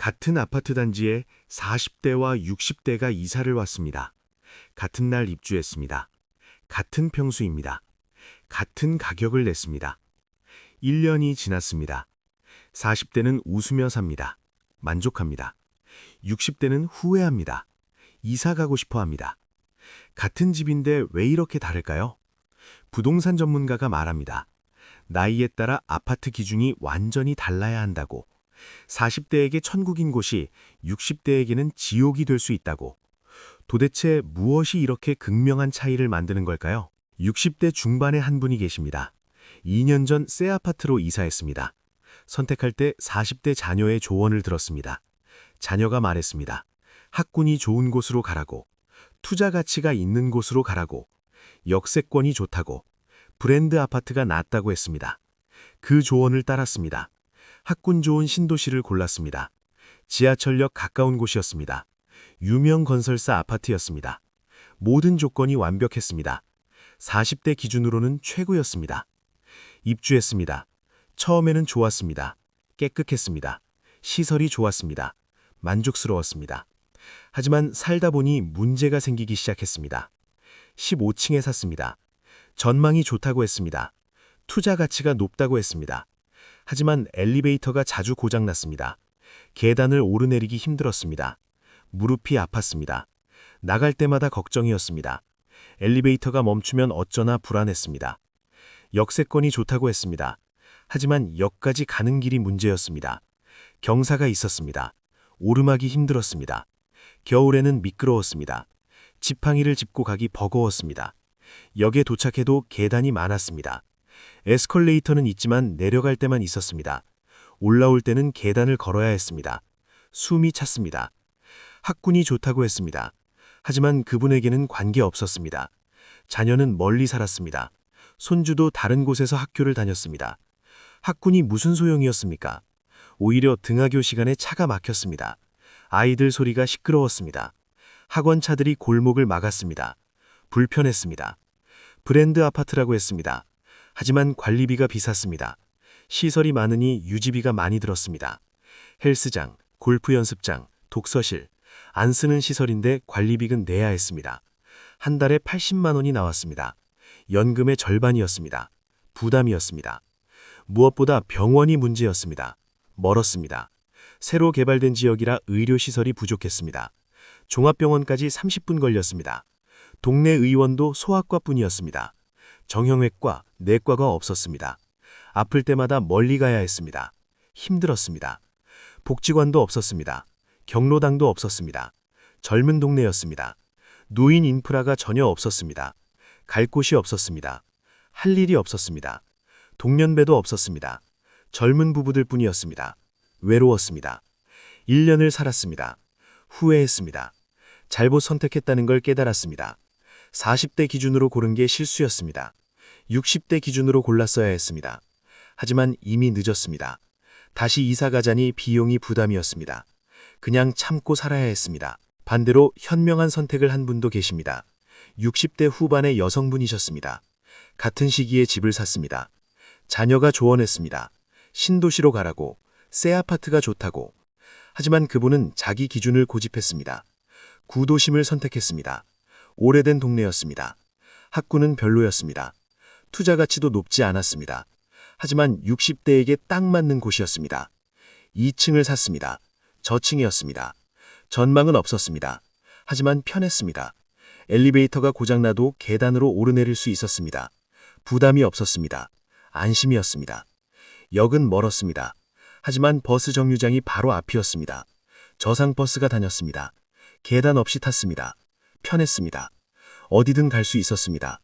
같은 아파트 단지에 40대와 60대가 이사를 왔습니다. 같은 날 입주했습니다. 같은 평수입니다. 같은 가격을 냈습니다. 1년이 지났습니다. 40대는 웃으며 삽니다. 만족합니다. 60대는 후회합니다. 이사 가고 싶어 합니다. 같은 집인데 왜 이렇게 다를까요? 부동산 전문가가 말합니다. 나이에 따라 아파트 기준이 완전히 달라야 한다고. 40대에게 천국인 곳이 60대에게는 지옥이 될 수 있다고. 도대체 무엇이 이렇게 극명한 차이를 만드는 걸까요? 60대 중반의 한 분이 계십니다. 2년 전 새 아파트로 이사했습니다. 선택할 때 40대 자녀의 조언을 들었습니다. 자녀가 말했습니다. 학군이 좋은 곳으로 가라고, 투자 가치가 있는 곳으로 가라고, 역세권이 좋다고, 브랜드 아파트가 낫다고 했습니다. 그 조언을 따랐습니다. 학군 좋은 신도시를 골랐습니다. 지하철역 가까운 곳이었습니다. 유명 건설사 아파트였습니다. 모든 조건이 완벽했습니다. 40대 기준으로는 최고였습니다. 입주했습니다. 처음에는 좋았습니다. 깨끗했습니다. 시설이 좋았습니다. 만족스러웠습니다. 하지만 살다 보니 문제가 생기기 시작했습니다. 15층에 샀습니다. 전망이 좋다고 했습니다. 투자 가치가 높다고 했습니다. 하지만 엘리베이터가 자주 고장났습니다. 계단을 오르내리기 힘들었습니다. 무릎이 아팠습니다. 나갈 때마다 걱정이었습니다. 엘리베이터가 멈추면 어쩌나 불안했습니다. 역세권이 좋다고 했습니다. 하지만 역까지 가는 길이 문제였습니다. 경사가 있었습니다. 오르막이 힘들었습니다. 겨울에는 미끄러웠습니다. 지팡이를 짚고 가기 버거웠습니다. 역에 도착해도 계단이 많았습니다. 에스컬레이터는 있지만 내려갈 때만 있었습니다. 올라올 때는 계단을 걸어야 했습니다. 숨이 찼습니다. 학군이 좋다고 했습니다. 하지만 그분에게는 관계없었습니다. 자녀는 멀리 살았습니다. 손주도 다른 곳에서 학교를 다녔습니다. 학군이 무슨 소용이었습니까? 오히려 등하교 시간에 차가 막혔습니다. 아이들 소리가 시끄러웠습니다. 학원차들이 골목을 막았습니다. 불편했습니다. 브랜드 아파트라고 했습니다. 하지만 관리비가 비쌌습니다. 시설이 많으니 유지비가 많이 들었습니다. 헬스장, 골프 연습장, 독서실, 안 쓰는 시설인데 관리비는 내야 했습니다. 한 달에 80만 원이 나왔습니다. 연금의 절반이었습니다. 부담이었습니다. 무엇보다 병원이 문제였습니다. 멀었습니다. 새로 개발된 지역이라 의료시설이 부족했습니다. 종합병원까지 30분 걸렸습니다. 동네 의원도 소아과뿐이었습니다. 정형외과, 내과가 없었습니다. 아플 때마다 멀리 가야 했습니다. 힘들었습니다. 복지관도 없었습니다. 경로당도 없었습니다. 젊은 동네였습니다. 노인 인프라가 전혀 없었습니다. 갈 곳이 없었습니다. 할 일이 없었습니다. 동년배도 없었습니다. 젊은 부부들 뿐이었습니다. 외로웠습니다. 1년을 살았습니다. 후회했습니다. 잘못 선택했다는 걸 깨달았습니다. 40대 기준으로 고른 게 실수였습니다. 60대 기준으로 골랐어야 했습니다. 하지만 이미 늦었습니다. 다시 이사 가자니 비용이 부담이었습니다. 그냥 참고 살아야 했습니다. 반대로 현명한 선택을 한 분도 계십니다. 60대 후반의 여성분이셨습니다. 같은 시기에 집을 샀습니다. 자녀가 조언했습니다. 신도시로 가라고, 새 아파트가 좋다고. 하지만 그분은 자기 기준을 고집했습니다. 구도심을 선택했습니다. 오래된 동네였습니다. 학군은 별로였습니다. 투자 가치도 높지 않았습니다. 하지만 60대에게 딱 맞는 곳이었습니다. 2층을 샀습니다. 저층이었습니다. 전망은 없었습니다. 하지만 편했습니다. 엘리베이터가 고장나도 계단으로 오르내릴 수 있었습니다. 부담이 없었습니다. 안심이었습니다. 역은 멀었습니다. 하지만 버스 정류장이 바로 앞이었습니다. 저상버스가 다녔습니다. 계단 없이 탔습니다. 편했습니다. 어디든 갈 수 있었습니다.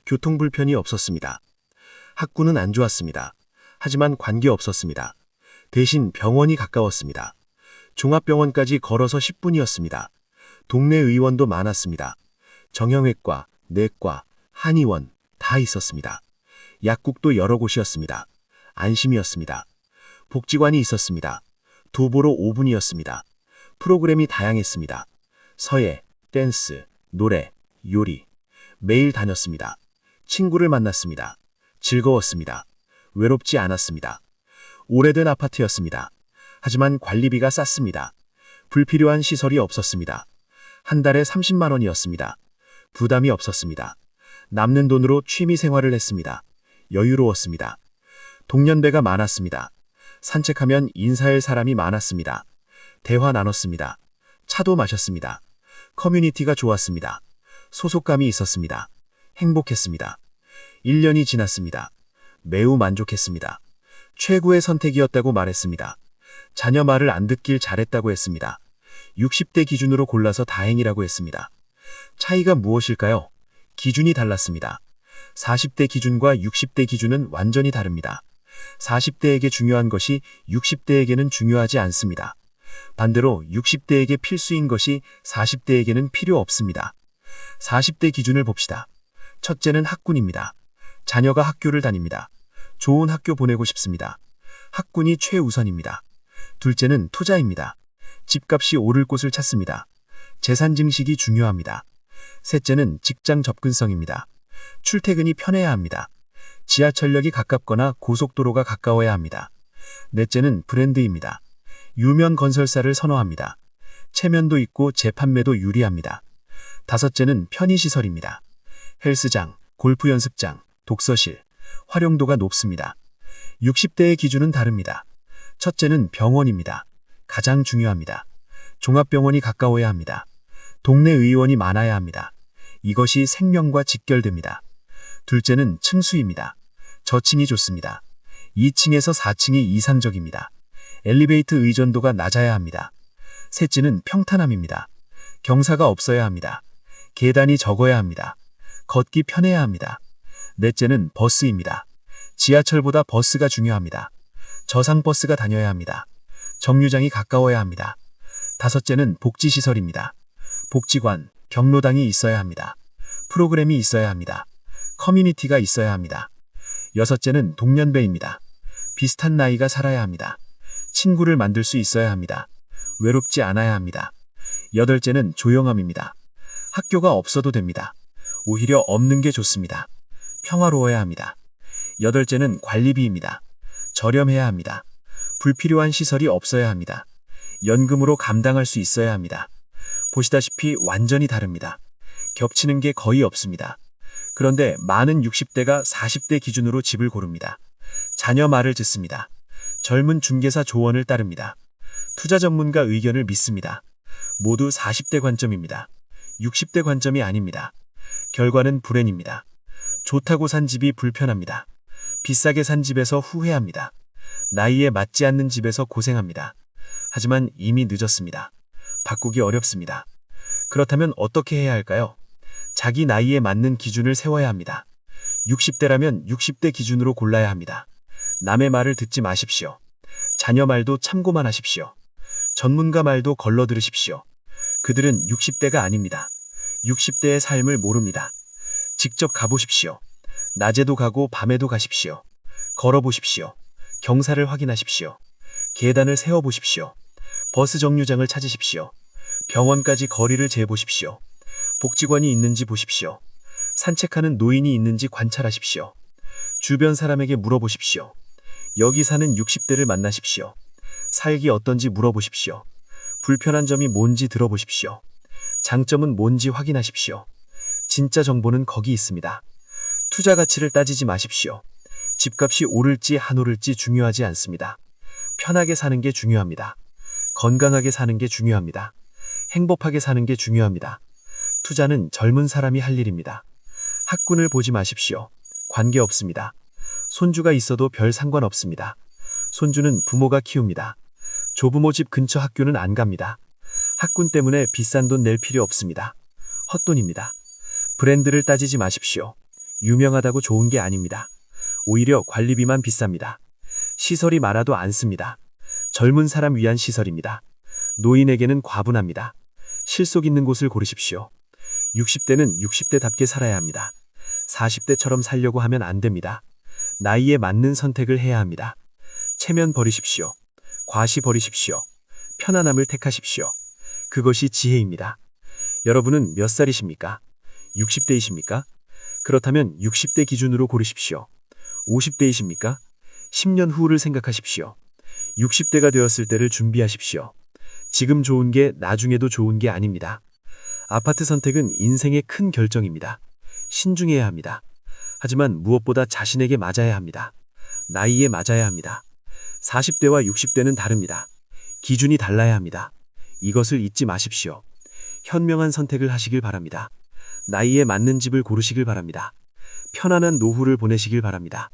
교통불편이 없었습니다. 학군은 안 좋았습니다. 하지만 관계없었습니다. 대신 병원이 가까웠습니다. 종합병원까지 걸어서 10분이었습니다. 동네 의원도 많았습니다. 정형외과, 내과, 한의원 다 있었습니다. 약국도 여러 곳이었습니다. 안심이었습니다. 복지관이 있었습니다. 도보로 5분이었습니다. 프로그램이 다양했습니다. 서예, 댄스, 노래, 요리. 매일 다녔습니다. 친구를 만났습니다. 즐거웠습니다. 외롭지 않았습니다. 오래된 아파트였습니다. 하지만 관리비가 쌌습니다. 불필요한 시설이 없었습니다. 한 달에 30만 원이었습니다. 부담이 없었습니다. 남는 돈으로 취미 생활을 했습니다. 여유로웠습니다. 동년배가 많았습니다. 산책하면 인사할 사람이 많았습니다. 대화 나눴습니다. 차도 마셨습니다. 커뮤니티가 좋았습니다. 소속감이 있었습니다. 행복했습니다. 1년이 지났습니다. 매우 만족했습니다. 최고의 선택이었다고 말했습니다. 자녀 말을 안 듣길 잘했다고 했습니다. 60대 기준으로 골라서 다행이라고 했습니다. 차이가 무엇일까요? 기준이 달랐습니다. 40대 기준과 60대 기준은 완전히 다릅니다. 40대에게 중요한 것이 60대에게는 중요하지 않습니다. 반대로 60대에게 필수인 것이 40대에게는 필요 없습니다. 40대 기준을 봅시다. 첫째는 학군입니다. 자녀가 학교를 다닙니다. 좋은 학교 보내고 싶습니다. 학군이 최우선입니다. 둘째는 투자입니다. 집값이 오를 곳을 찾습니다. 재산 증식이 중요합니다. 셋째는 직장 접근성입니다. 출퇴근이 편해야 합니다. 지하철역이 가깝거나 고속도로가 가까워야 합니다. 넷째는 브랜드입니다. 유명 건설사를 선호합니다. 체면도 있고 재판매도 유리합니다. 다섯째는 편의시설입니다. 헬스장, 골프 연습장, 독서실, 활용도가 높습니다. 60대의 기준은 다릅니다. 첫째는 병원입니다. 가장 중요합니다. 종합병원이 가까워야 합니다. 동네 의원이 많아야 합니다. 이것이 생명과 직결됩니다. 둘째는 층수입니다. 저층이 좋습니다. 2층에서 4층이 이상적입니다. 엘리베이터 의존도가 낮아야 합니다. 셋째는 평탄함입니다. 경사가 없어야 합니다. 계단이 적어야 합니다. 걷기 편해야 합니다. 넷째는 버스입니다. 지하철보다 버스가 중요합니다. 저상버스가 다녀야 합니다. 정류장이 가까워야 합니다. 다섯째는 복지시설입니다. 복지관, 경로당이 있어야 합니다. 프로그램이 있어야 합니다. 커뮤니티가 있어야 합니다. 여섯째는 동년배입니다. 비슷한 나이가 살아야 합니다. 친구를 만들 수 있어야 합니다. 외롭지 않아야 합니다. 여덟째는 조용함입니다. 학교가 없어도 됩니다. 오히려 없는 게 좋습니다. 평화로워야 합니다. 여덟째는 관리비입니다. 저렴해야 합니다. 불필요한 시설이 없어야 합니다. 연금으로 감당할 수 있어야 합니다. 보시다시피 완전히 다릅니다. 겹치는 게 거의 없습니다. 그런데 많은 60대가 40대 기준으로 집을 고릅니다. 자녀 말을 듣습니다. 젊은 중개사 조언을 따릅니다. 투자 전문가 의견을 믿습니다. 모두 40대 관점입니다. 60대 관점이 아닙니다. 결과는 불행입니다. 좋다고 산 집이 불편합니다. 비싸게 산 집에서 후회합니다. 나이에 맞지 않는 집에서 고생합니다. 하지만 이미 늦었습니다. 바꾸기 어렵습니다. 그렇다면 어떻게 해야 할까요? 자기 나이에 맞는 기준을 세워야 합니다. 60대라면 60대 기준으로 골라야 합니다. 남의 말을 듣지 마십시오. 자녀 말도 참고만 하십시오. 전문가 말도 걸러 들으십시오. 그들은 60대가 아닙니다. 60대의 삶을 모릅니다. 직접 가보십시오. 낮에도 가고 밤에도 가십시오. 걸어보십시오. 경사를 확인하십시오. 계단을 세워보십시오. 버스 정류장을 찾으십시오. 병원까지 거리를 재보십시오. 복지관이 있는지 보십시오. 산책하는 노인이 있는지 관찰하십시오. 주변 사람에게 물어보십시오. 여기 사는 60대를 만나십시오. 살기 어떤지 물어보십시오. 불편한 점이 뭔지 들어보십시오. 장점은 뭔지 확인하십시오. 진짜 정보는 거기 있습니다. 투자 가치를 따지지 마십시오. 집값이 오를지 안 오를지 중요하지 않습니다. 편하게 사는 게 중요합니다. 건강하게 사는 게 중요합니다. 행복하게 사는 게 중요합니다. 투자는 젊은 사람이 할 일입니다. 학군을 보지 마십시오. 관계없습니다. 손주가 있어도 별 상관없습니다. 손주는 부모가 키웁니다. 조부모 집 근처 학교는 안 갑니다. 학군 때문에 비싼 돈 낼 필요 없습니다. 헛돈입니다. 브랜드를 따지지 마십시오. 유명하다고 좋은 게 아닙니다. 오히려 관리비만 비쌉니다. 시설이 많아도 안 씁니다. 젊은 사람 위한 시설입니다. 노인에게는 과분합니다. 실속 있는 곳을 고르십시오. 60대는 60대답게 살아야 합니다. 40대처럼 살려고 하면 안 됩니다. 나이에 맞는 선택을 해야 합니다. 체면 버리십시오. 과시 버리십시오. 편안함을 택하십시오. 그것이 지혜입니다. 여러분은 몇 살이십니까? 60대이십니까? 그렇다면 60대 기준으로 고르십시오. 50대이십니까? 10년 후를 생각하십시오. 60대가 되었을 때를 준비하십시오. 지금 좋은 게 나중에도 좋은 게 아닙니다. 아파트 선택은 인생의 큰 결정입니다. 신중해야 합니다. 하지만 무엇보다 자신에게 맞아야 합니다. 나이에 맞아야 합니다. 40대와 60대는 다릅니다. 기준이 달라야 합니다. 이것을 잊지 마십시오. 현명한 선택을 하시길 바랍니다. 나이에 맞는 집을 고르시길 바랍니다. 편안한 노후를 보내시길 바랍니다.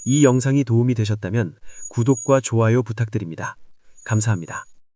이 영상이 도움이 되셨다면 구독과 좋아요 부탁드립니다. 감사합니다.